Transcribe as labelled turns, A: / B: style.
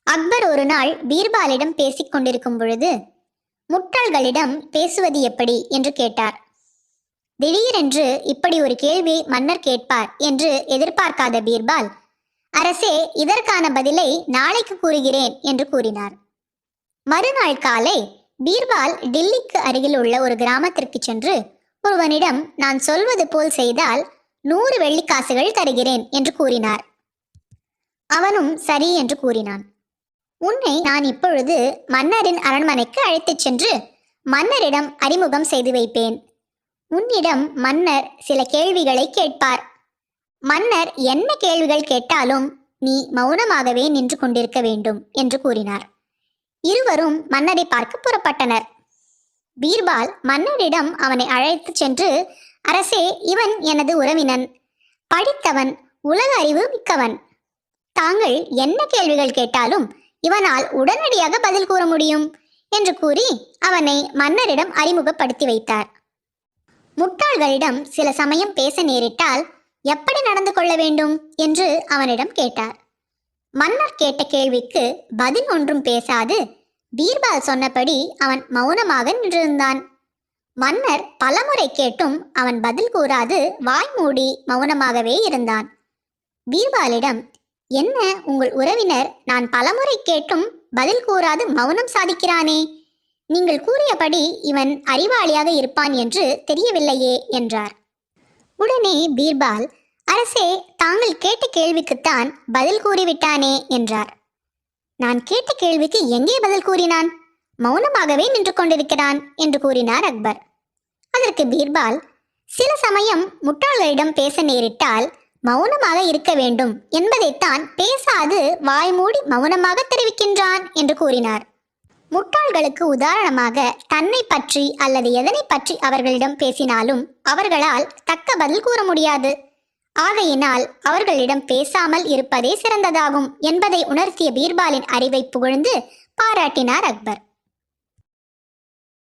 A: அக்பர் ஒரு நாள் பீர்பாலிடம் பேசிக் கொண்டிருக்கும் பொழுது, முட்டாள்களிடம் பேசுவது எப்படி என்று கேட்டார். திடீரென்று இப்படி ஒரு கேள்வி மன்னர் கேட்பார் என்று எதிர்பார்க்காத பீர்பால், அரசே, இதற்கான பதிலை நாளைக்கு கூறுகிறேன் என்று கூறினார். மறுநாள் காலை பீர்பால் டில்லிக்கு அருகில் உள்ள ஒரு கிராமத்திற்கு சென்று ஒருவனிடம், நான் சொல்வது போல் செய்தால் 100 வெள்ளிக்காசுகள் தருகிறேன் என்று கூறினார். அவனும் சரி என்று கூறினான். உன்னை நான் இப்பொழுது மன்னரின் அரண்மனைக்கு அழைத்துச் சென்று மன்னரிடம் அறிமுகம் செய்து வைப்பேன். உன்னிடம் மன்னர் சில கேள்விகளை கேட்பார். மன்னர் என்ன கேள்விகள் கேட்டாலும் நீ மௌனமாகவே நின்று கொண்டிருக்க வேண்டும் என்று கூறினார். இருவரும் மன்னரை பார்க்க புறப்பட்டனர். பீர்பால் மன்னரிடம் அவனை அழைத்துச் சென்று, அரசே, இவன் எனது உறவினன், படித்தவன், உலக அறிவு மிக்கவன். தாங்கள் என்ன கேள்விகள் கேட்டாலும் இவனால் உடனடியாக பதில் கூற முடியும் என்று கூறி அவனை மன்னரிடம் அறிமுகப்படுத்தி வைத்தார். முட்டாள்களிடம் சில சமயம் பேச நேரிட்டால் எப்படி நடந்து கொள்ள வேண்டும் என்று அவனிடம் கேட்டார். மன்னர் கேட்ட கேள்விக்கு பதில் ஒன்றும் பேசாது பீர்பால் சொன்னபடி அவன் மௌனமாக நின்றிருந்தான். மன்னர் பலமுறை கேட்டும் அவன் பதில் கூறாது வாய் மூடி மௌனமாகவே இருந்தான். பீர்பாலிடம், என்ன உங்கள் உறவினர் நான் பலமுறை கேட்டும் பதில் கூறாது மௌனம் சாதிக்கிறானே, நீங்கள் கூறியபடி இவன் அறிவாளியாக இருப்பான் என்று தெரியவில்லையே என்றார். உடனே பீர்பால், அரசே, தாங்கள் கேட்ட கேள்விக்குத்தான் பதில் கூறிவிட்டானே என்றார். நான் கேட்ட கேள்விக்கு எங்கே பதில் கூறினான்? மௌனமாகவே நின்று கொண்டிருக்கிறான் என்று கூறினார் அக்பர். அதற்கு பீர்பால், சில சமயம் முட்டாள்களிடம் பேச நேரிட்டால் மௌனமாக இருக்க வேண்டும் என்பதைத்தான் பேசாது வாய்மூடி மௌனமாக தெரிவிக்கின்றான் என்று கூறினார். முட்டாள்களுக்கு உதாரணமாக தன்னை பற்றி அல்லது எதனை பற்றி அவர்களிடம் பேசினாலும் அவர்களால் தக்க பதில் கூற முடியாது. ஆகையினால் அவர்களிடம் பேசாமல் இருப்பதே சிறந்ததாகும் என்பதை உணர்த்திய பீர்பாலின் அறிவை புகழ்ந்து பாராட்டினார் அக்பர்.